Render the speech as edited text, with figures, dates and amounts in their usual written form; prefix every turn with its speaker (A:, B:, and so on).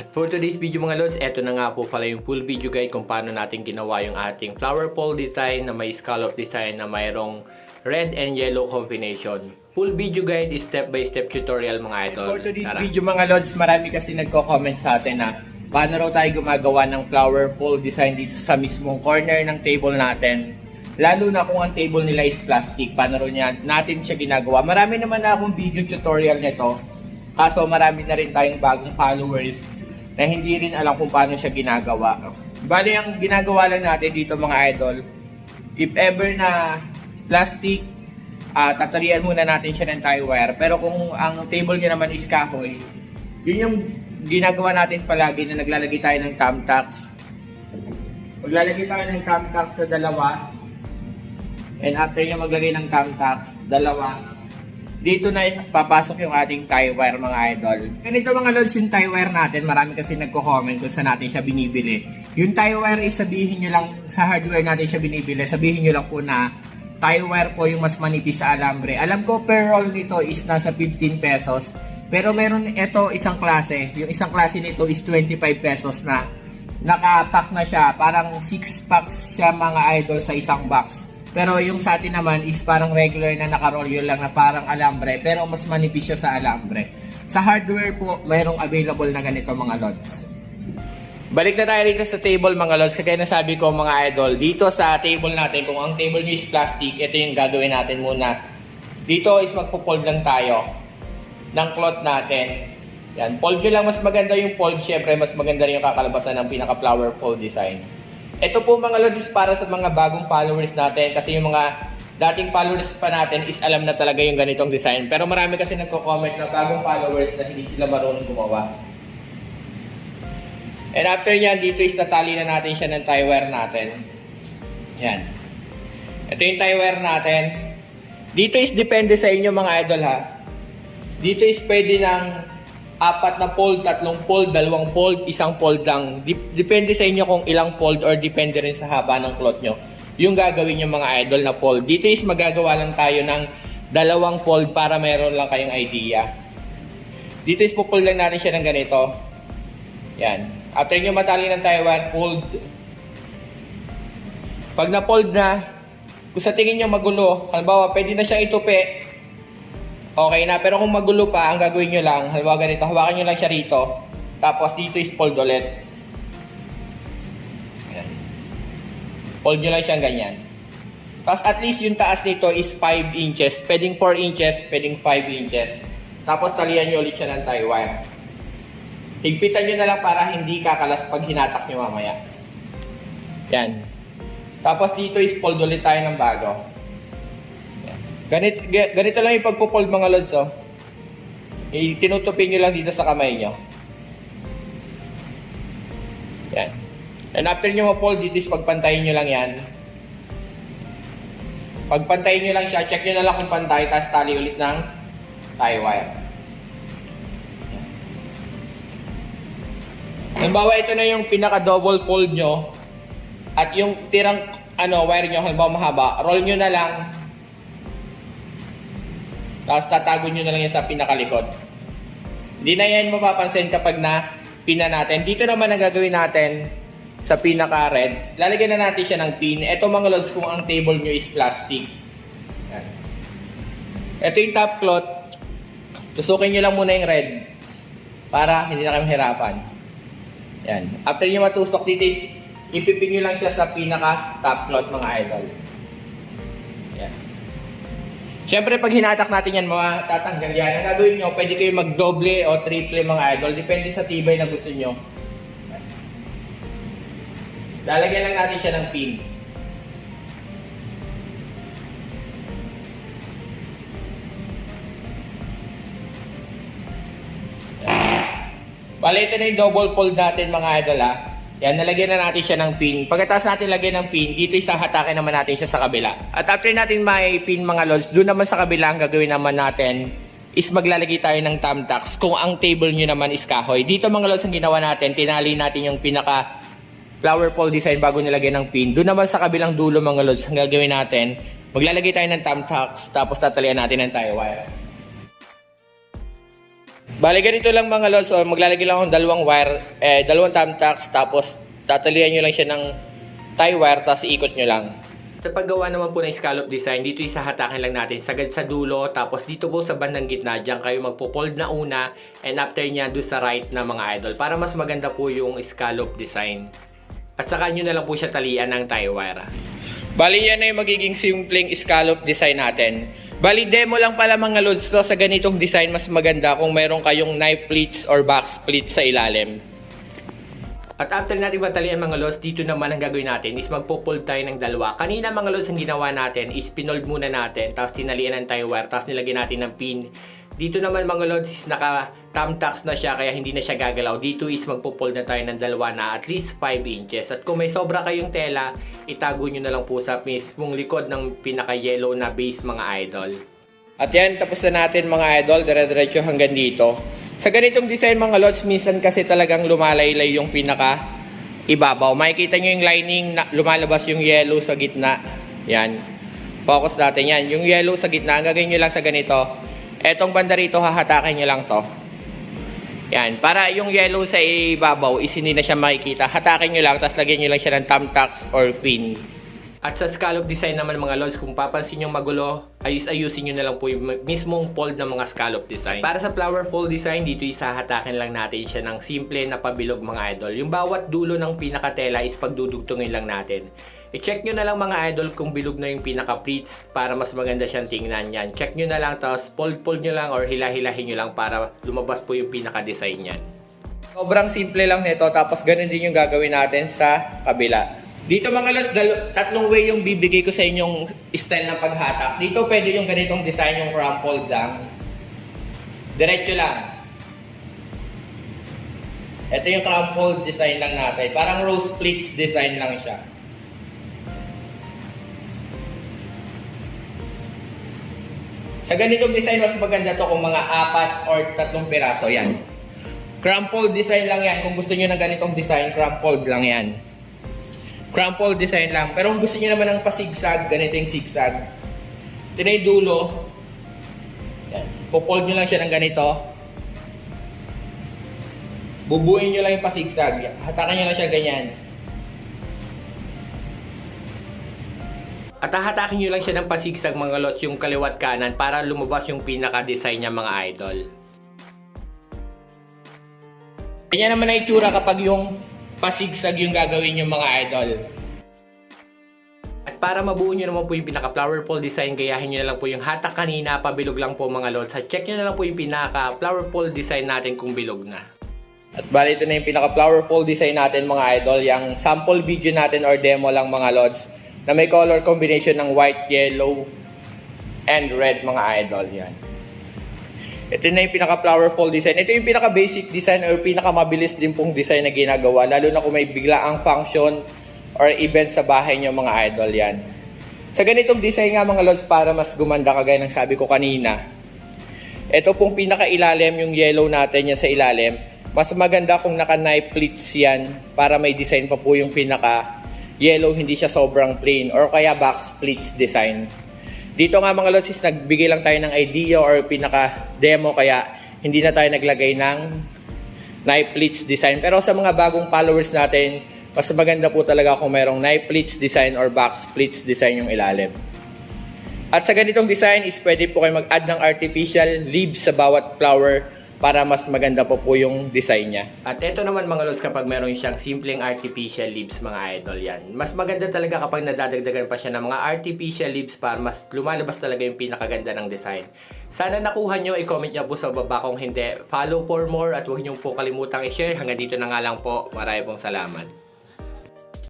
A: At for today's video mga lods, eto na nga po pala yung full video guide kung paano natin ginawa yung ating flower pole design na may scallop design na mayroong red and yellow combination. Full video guide is step by step tutorial mga idol.
B: For today's video mga lods, marami kasi nagko-comment sa atin na paano raw tayo gumagawa ng flower pole design dito sa mismong corner ng table natin. Lalo na kung ang table nila is plastic, paano raw natin siya ginagawa. Marami naman na akong video tutorial nito, kaso marami na rin tayong bagong followers na hindi rin alam kung paano siya ginagawa. Bali, ang ginagawa lang natin dito mga idol, if ever na plastic, tatalian muna natin siya ng tie wire. Pero kung ang table niya naman is kahoy, yun yung ginagawa natin palagi na naglalagay tayo ng thumbtacks. Maglalagay tayo ng thumbtacks sa dalawa. And after nyo maglagay ng thumbtacks, dalawa, dito na papasok yung ating tie wire mga idol. Ganito mga lods yung tie wire natin. Marami kasi nagko-comment kung saan natin siya binibili. Yung tie wire is sabihin nyo lang, sa hardware natin siya binibili, sabihin nyo lang po na tie wire po yung mas manipis sa alambre. Alam ko per roll nito is nasa 15 pesos. Pero meron ito isang klase. Yung isang klase nito is 25 pesos na. Nakapack na siya. Parang 6 packs siya mga idol sa isang box. Pero yung sa atin naman is parang regular na naka-roll yun lang na parang alambre. Pero mas manipis siya sa alambre. Sa hardware po, mayroong available na ganito mga lods. Balik na tayo dito sa table mga lods. Kaya nasabi ko mga idol, dito sa table natin, kung ang table nyo is plastic, ito yung gagawin natin muna. Dito is magpo-fold lang tayo ng cloth natin. Yan, fold nyo lang, mas maganda yung fold. Syempre, mas maganda rin yung kakalabasan ng pinaka-flower pole design. Ito po mga lods is para sa mga bagong followers natin. Kasi yung mga dating followers pa natin is alam na talaga yung ganitong design. Pero marami kasi nagko-comment na bagong followers na hindi sila marunong gumawa. And after yan, dito is natali na natin siya ng tie wire natin. Yan. Ito yung tie wire natin. Dito is depende sa inyo mga idol ha. Dito is pwede ng 4 na fold, 3 fold, 2 fold, 1 fold lang. Depende sa inyo kung ilang fold or depende rin sa haba ng cloth nyo. Yung gagawin nyo mga idol na fold. Dito is magagawa lang tayo ng 2 fold para mayroon lang kayong idea. Dito is pupull lang natin siya ng ganito. Yan. After nyo matali ng tie wire, fold. Pag na-fold na, kung sa tingin nyo magulo, halimbawa pwede na siyang itupi, okay na. Pero kung magulo pa, ang gagawin nyo lang, halimbawa ganito, hawakan nyo lang siya rito. Tapos dito is fold ulit. Ayan. Fold nyo lang siyang ganyan. Tapos at least yung taas nito is 5 inches. Pwedeng 4 inches, pwedeng 5 inches. Tapos talian nyo ulit siya ng tie wire. Higpitan nyo na lang para hindi kakalas pag hinatak nyo mamaya. Yan. Tapos dito is fold ulit tayo ng bago. Ganito lang yung pagpo-fold mga lods, oh. Tinutupin nyo lang dito sa kamay nyo. Yan. And after nyo ma-fold, dito is pagpantayin nyo lang yan. Pagpantayin nyo lang siya, check nyo na lang kung pantay, tapos tali ulit ng tie wire. Halimbawa, ito na yung pinaka-double fold nyo. At yung tirang wire nyo, halimbawa mahaba, roll nyo na lang. Tapos tatago nyo na lang yan sa pinakalikod. Hindi na yan mapapansin kapag pina natin. Dito naman ang gagawin natin sa pinaka-red. Lalagyan na natin siya ng pin. Ito mga lods kung ang table nyo is plastic. Yan. Ito yung top cloth. Tusukin nyo lang muna yung red. Para hindi na kami hirapan. Yan. After nyo matusok dito is ipipin nyo lang siya sa pinaka-top cloth mga idol. Yan. Siyempre, pag hinatak natin yan, tatanggal yan. Ang gagawin nyo, pwede kayo mag-doble o triple mga idol. Depende sa tibay na gusto nyo. Lalagyan lang natin siya ng pin. Bale, ito na yung double fold natin mga idol ha. Yan, nalagyan na natin siya ng pin. Pagkatapos natin lagyan ng pin, dito isang hatakin naman natin siya sa kabila. At after natin may pin mga lods, doon naman sa kabila ang gagawin naman natin is maglalagay tayo ng thumbtacks kung ang table nyo naman is kahoy. Dito mga lods ang ginawa natin, tinali natin yung pinaka flower pole design bago nilagyan ng pin. Doon naman sa kabilang dulo mga lods ang gagawin natin, maglalagay tayo ng thumbtacks tapos tatalian natin ng tie wire. Bali, ganito lang mga lods. So, maglalagay lang akong dalawang wire, dalawang thumbtacks, tapos tatalian nyo lang siya ng tie wire, tapos iikot nyo lang.
A: Sa paggawa naman po ng scallop design, dito isahatakin lang natin sagad sa dulo, tapos dito po sa bandang gitna, dyan kayo magpo-fold na una, and after nya do sa right na mga idol, para mas maganda po yung scallop design. At saka nyo na lang po siya talian ng tie wire.
B: Bali, yan na yung magiging simpleng scallop design natin. Bali, demo lang pala mga lods to. Sa ganitong design, mas maganda kung meron kayong knife pleats or box pleats sa ilalim.
A: At after natin batalian mga lods, dito naman ang gagawin natin is magpo-fold tayo ng dalawa. Kanina mga lods, ang ginawa natin is pinold muna natin, tapos tinalian ng tie wire, tapos nilagyan natin ng pin. Dito naman mga lods is naka thumbtacks na siya, kaya hindi na siya gagalaw. Dito is magpo-fold na tayo ng dalawa na at least 5 inches. At kung may sobra kayong tela, itago nyo na lang po sa mismong likod ng pinaka-yellow na base mga idol.
B: At yan, tapos na natin mga idol, dire-diretso hanggang dito. Sa ganitong design mga lods, minsan kasi talagang lumalaylay yung pinaka ibabaw. Makikita nyo yung lining, na lumalabas yung yellow sa gitna. Yan. Focus natin yan. Yung yellow sa gitna, ang gagawin nyo lang sa ganito. Etong banda rito, hahatakin nyo lang to. Yan. Para yung yellow sa ibabaw, is hindi na siya makikita. Hatakin nyo lang, tapos lagyan nyo lang siya ng thumbtacks or pin.
A: At sa scallop design naman mga lods, kung papansin nyo magulo, ayusin nyo na lang po yung mismong fold ng mga scallop design. Para sa flower fold design, dito isahatakin lang natin siya ng simple na pabilog mga idol. Yung bawat dulo ng pinakatela is pagdudugtungin lang natin. I-check nyo na lang mga idol kung bilog na yung pinaka-pleats para mas maganda siyang tingnan yan. Check nyo na lang, tapos fold nyo lang or hilahilahin nyo lang para lumabas po yung pinaka-design yan.
B: Sobrang simple lang nito, tapos ganun din yung gagawin natin sa kabila. Dito mga lods, tatlong way yung bibigay ko sa inyong style ng paghatak. Dito pwede yung ganitong design, yung crumpled lang. Diretso lang. Ito yung crumpled design lang natin. Parang rose pleats design lang siya. Sa ganitong design, mas maganda to kung mga 4 or 3 piraso. Yan. Crumpled design lang yan. Kung gusto nyo ng ganitong design, crumpled lang yan. Crumpled design lang. Pero kung gusto niyo naman ng pasigsag, ganito yung zigzag. Ito na yung dulo. Yan. Pupold nyo lang siya ng ganito. Bubuin nyo lang yung pasigsag. Hatakan nyo lang siya ganyan.
A: At hahatakin nyo lang siya ng pasigsag mga lods, yung kaliwat kanan, para lumabas yung pinaka-design niya mga idol.
B: Ganyan naman ang itsura kapag yung pasigsag yung gagawin yung mga idol.
A: At para mabuo nyo naman po yung pinaka-flower pole design, gayahin nyo na lang po yung hatak kanina, pabilog lang po mga lods. At check nyo na lang po yung pinaka-flower pole design natin kung bilog na.
B: At bali, ito na yung pinaka-flower pole design natin mga idol. Yung sample video natin or demo lang mga lods, na may color combination ng white, yellow, and red mga idol. Yan. Ito na yung pinaka-flower pole design. Ito yung pinaka-basic design or pinaka-mabilis din pong design na ginagawa. Lalo na kung may biglaang function or event sa bahay nyo mga idol yan. Sa ganitong design nga mga lods, para mas gumanda kagaya ng sabi ko kanina, ito pong pinaka-ilalim, yung yellow natin yan sa ilalim, mas maganda kung naka-knife pleats yan para may design pa po yung pinaka-yellow, hindi siya sobrang plain, or kaya box pleats design. Dito nga mga lods, nagbigay lang tayo ng idea or pinaka-demo, kaya hindi na tayo naglagay ng knife pleats design. Pero sa mga bagong followers natin, mas maganda po talaga kung mayroong knife pleats design or box pleats design yung ilalim. At sa ganitong design is pwede po kayo mag-add ng artificial leaves sa bawat flower para mas maganda po yung design niya.
A: At ito naman mga lods, kapag meron siyang simpleng artificial leaves mga idol yan, mas maganda talaga kapag nadadagdagan pa siya ng mga artificial leaves para mas lumalabas talaga yung pinakaganda ng design. Sana nakuha nyo, i-comment nyo po sa baba kung hindi. Follow for more at huwag nyo po kalimutang i-share. Hanggang dito na nga lang po. Maraming pong salamat.